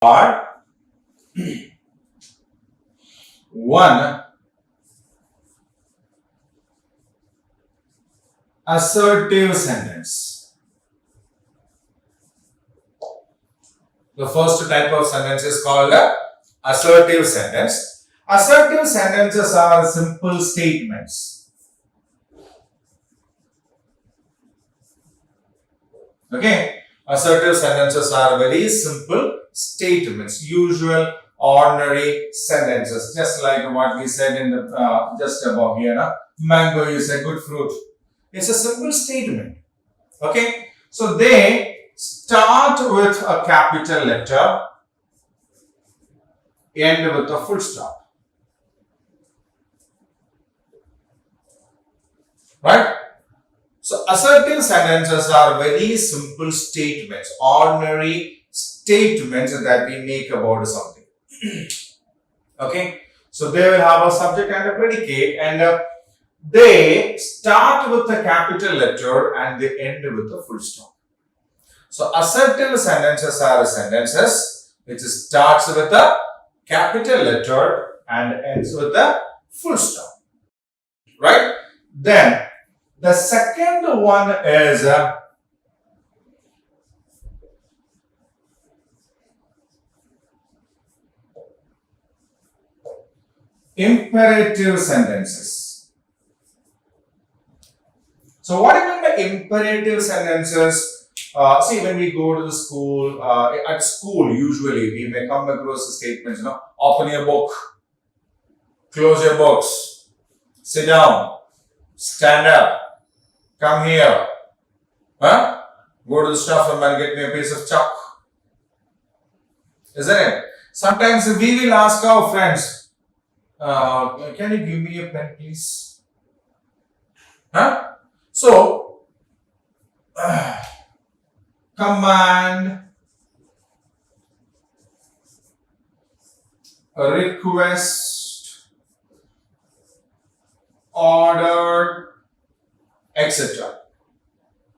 Part 1 assertive sentence. The first type of sentence is called assertive sentence. Assertive sentences are simple statements. Okay, assertive sentences are very simple statements, usual ordinary sentences, just like what we said in the just above here. Mango is a good fruit. It's a simple statement. Okay, so they start with a capital letter, end with a full stop. Right? So assertive sentences are very simple statements, ordinary statements that we make about something. Okay, so they will have a subject and a predicate, and they start with a capital letter and they end with a full stop. So assertive sentences are sentences which starts with a capital letter and ends with a full stop. Right? Then the second one is imperative sentences. So what do you mean by imperative sentences? See, when we go to the school, at school usually we may come across statements, open your book, close your books, sit down, stand up, come here, go to the staff room and get me a piece of chalk. Isn't it? Sometimes we will ask our friends, can you give me a pen please? So, command, request, order, etc.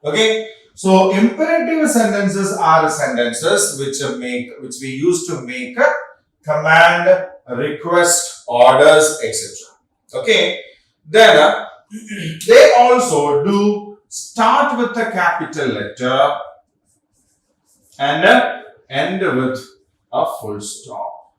Okay, so imperative sentences are sentences which we use to make a command, request, orders, etc. Okay, then they also do start with a capital letter and end with a full stop.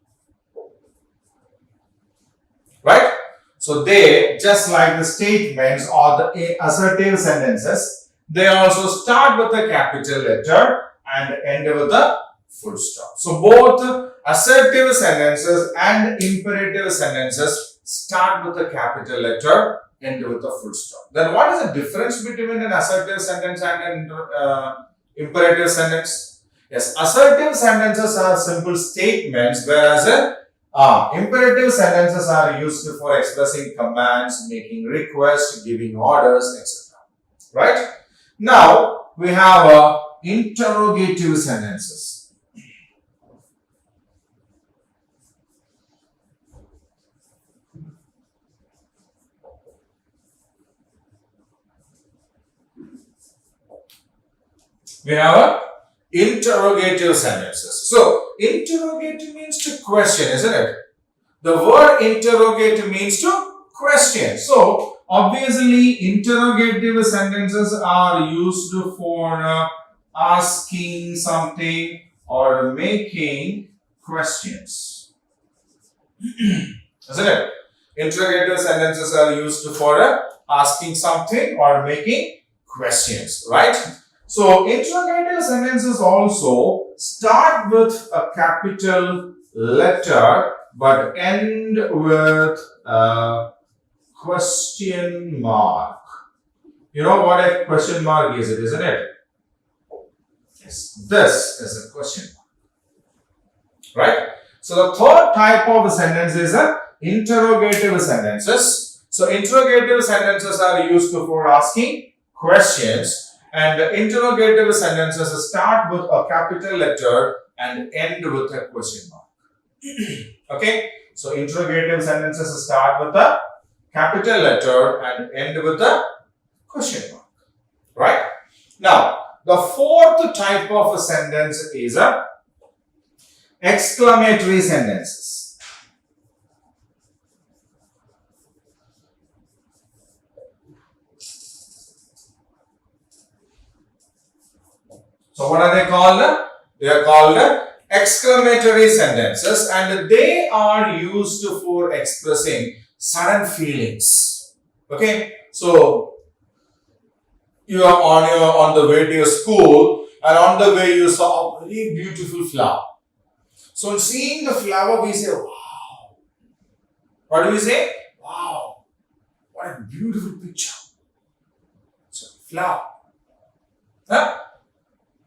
Right? So they, just like the statements or the assertive sentences, they also start with a capital letter and end with a full stop. So both assertive sentences and imperative sentences start with a capital letter, end with a full stop. Then what is the difference between an assertive sentence and an imperative sentence? Yes, assertive sentences are simple statements, whereas imperative sentences are used for expressing commands, making requests, giving orders, etc. Right? Now we have interrogative sentences. We have interrogative sentences. So, interrogative means to question, isn't it? The word interrogative means to question. So, obviously, interrogative sentences are used for asking something or making questions. Isn't it? Interrogative sentences are used for asking something or making questions, right? So, interrogative sentences also start with a capital letter but end with a question mark. You know what a question mark is, isn't it? Yes, this is a question mark. Right? So, the third type of sentence is interrogative sentences. So, interrogative sentences are used for asking questions. And interrogative sentences start with a capital letter and end with a question mark. Okay, so interrogative sentences start with a capital letter and end with a question mark. Right? Now, the fourth type of a sentence is a exclamatory sentences. So what are they called? They are called exclamatory sentences, and they are used for expressing sudden feelings. Okay, so you are on the way to your school, and on the way you saw a very beautiful flower. So seeing the flower, we say, wow. What do we say? Wow, what a beautiful picture. So flower. Huh?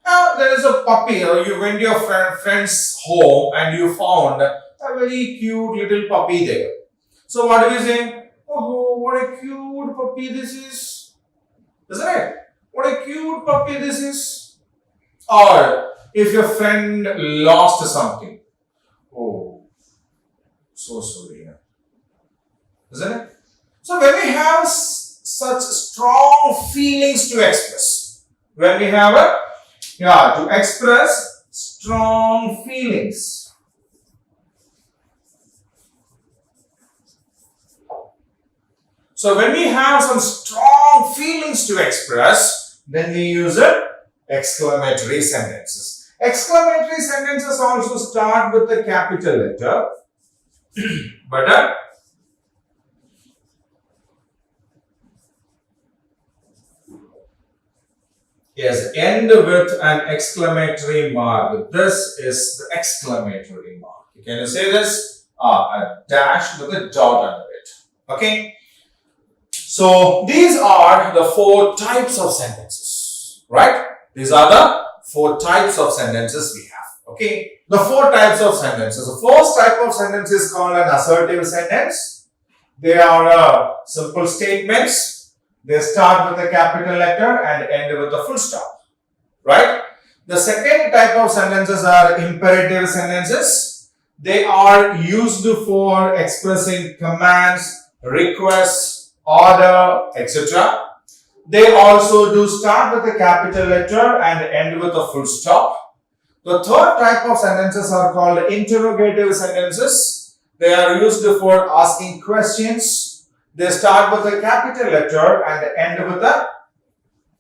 Now there is a puppy, or you went to your friend's home and you found a very cute little puppy there. So what do we say? Oh, what a cute puppy this is. Isn't it? What a cute puppy this is. Or if your friend lost something. Oh, so sorry. Isn't it? So when we have such strong feelings to express, when we have to express strong feelings. So when we have some strong feelings to express, then we use exclamatory sentences. Exclamatory sentences also start with the capital letter, but yes, end with an exclamatory mark. This is the exclamatory mark. Can you say this? A dash with a dot under it. Okay. So these are the 4 types of sentences, right? These are the 4 types of sentences we have. Okay. The 4 types of sentences. The first type of sentence is called an assertive sentence. They are simple statements. They start with a capital letter and end with a full stop, right? The second type of sentences are imperative sentences. They are used for expressing commands, requests, order, etc. They also do start with a capital letter and end with a full stop. The third type of sentences are called interrogative sentences. They are used for asking questions. They start with a capital letter and end with a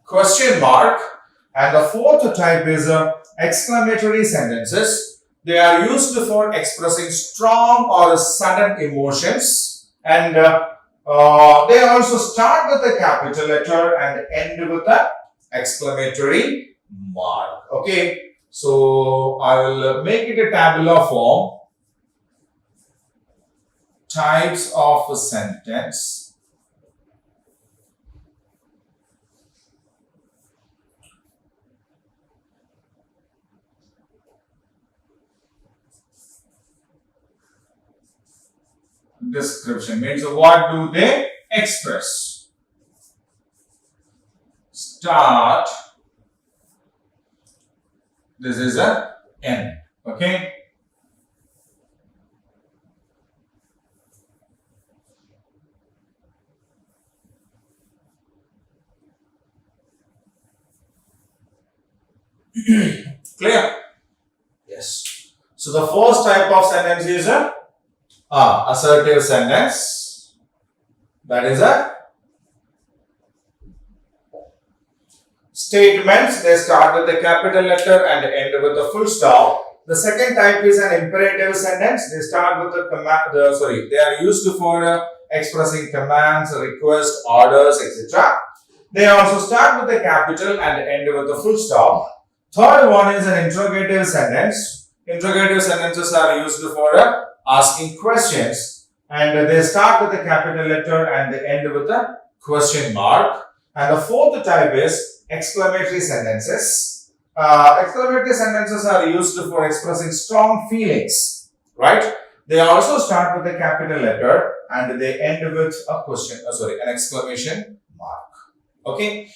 question mark. And the fourth type is exclamatory sentences. They are used for expressing strong or sudden emotions, and they also start with a capital letter and end with a exclamatory mark. Okay, so I will make it a tabular form. Types of a sentence. Description means what do they express? Start. This is a end. Okay. Clear? Yes. So the first type of sentence is a assertive sentence. That is a statements. They start with a capital letter and end with a full stop. The second type is an imperative sentence. They start with a command. They are used for expressing commands, requests, orders, etc. They also start with a capital and end with a full stop. Third one is an interrogative sentence. Interrogative sentences are used for asking questions, and they start with a capital letter and they end with a question mark. And the fourth type is exclamatory sentences. Exclamatory sentences are used for expressing strong feelings, right? They also start with a capital letter and they end with a an exclamation mark. Okay.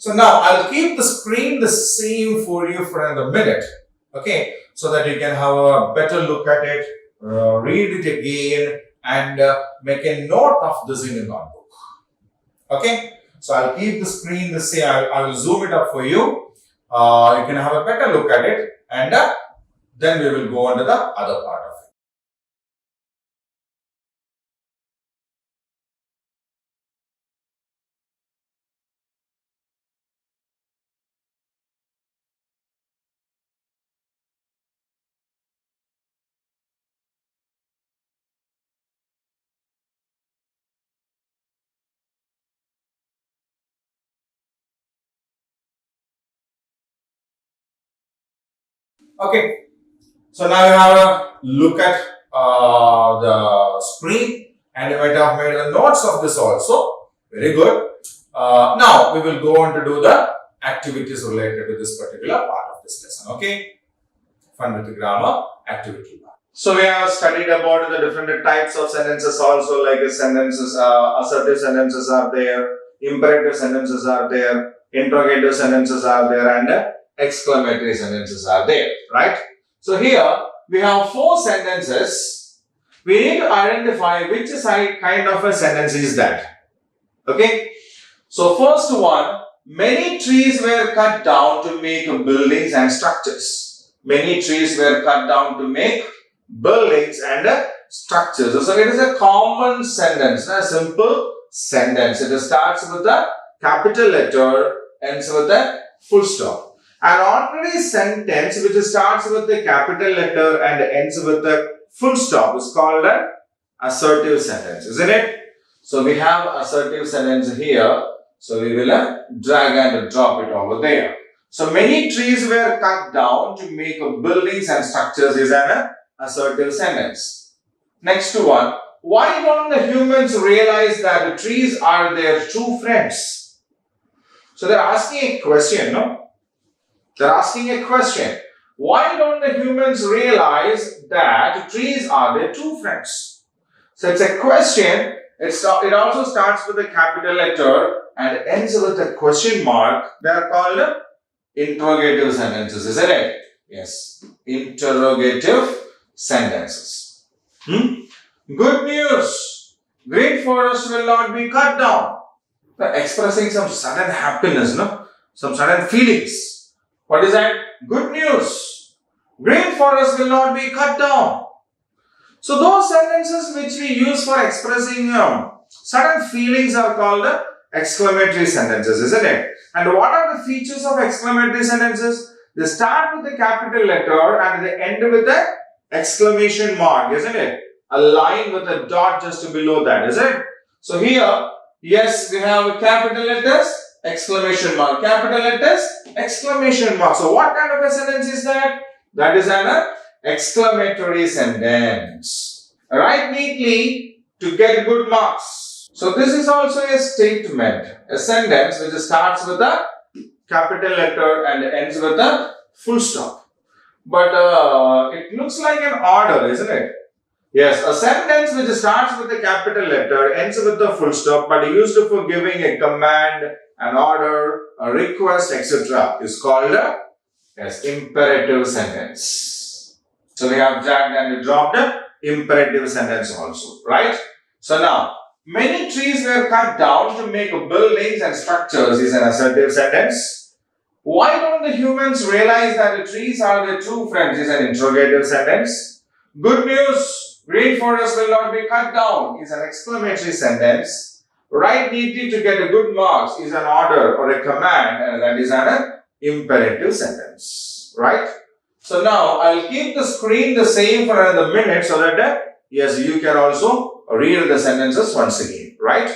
So now I'll keep the screen the same for you for another minute. Okay. So that you can have a better look at it, read it again, and make a note of this in your notebook. Okay. So I'll keep the screen the same. I will zoom it up for you. You can have a better look at it and Then we will go on to the other part of it. Okay, so now you have a look at the screen, and you might have made the notes of this also. Very good. Now we will go on to do the activities related to this particular part of this lesson. Okay, fun with the grammar activity. So we have studied about the different types of sentences also, like sentences, assertive sentences are there, imperative sentences are there, interrogative sentences are there, and exclamatory sentences are there, right? So here we have 4 sentences. We need to identify which kind of a sentence is that. Okay. So first one, many trees were cut down to make buildings and structures. Many trees were cut down to make buildings and structures. So it is a common sentence, a simple sentence. It starts with a capital letter, ends with a full stop. An ordinary sentence which starts with the capital letter and ends with a full stop is called an assertive sentence, isn't it? So we have assertive sentence here. So we will drag and drop it over there. So many trees were cut down to make buildings and structures is an assertive sentence. Next one. Why don't the humans realize that the trees are their true friends? So they're asking a question, no? They're asking a question. Why don't the humans realize that trees are their true friends? So it's a question. It also starts with a capital letter and ends with a question mark. They are called interrogative sentences, isn't it? Yes. Interrogative sentences. Good news. Green forest will not be cut down. They're expressing some sudden happiness, no? Some sudden feelings. What is that? Good news. Green forest will not be cut down. So those sentences which we use for expressing sudden feelings are called exclamatory sentences, isn't it? And what are the features of exclamatory sentences? They start with the capital letter and they end with the exclamation mark, isn't it? A line with a dot just below that, is it? So here, yes, we have capital letters, exclamation mark, capital letters, exclamation mark. So what kind of a sentence is that? That is an exclamatory sentence. Write neatly to get good marks. So this is also a statement, a sentence which starts with a capital letter and ends with a full stop. But it looks like an order, isn't it? Yes, a sentence which starts with a capital letter, ends with a full stop, but used for giving a command, an order, a request, etc. is called a imperative sentence. So we have dragged and dropped a imperative sentence also, right? So now, many trees were cut down to make buildings and structures is an assertive sentence. Why don't the humans realize that the trees are their true friends is an interrogative sentence. Good news, green forest will not be cut down is an exclamatory sentence. Write neatly to get a good marks is an order or a command, and that is an imperative sentence, right? So now I'll keep the screen the same for another minute so that yes, you can also read the sentences once again, right?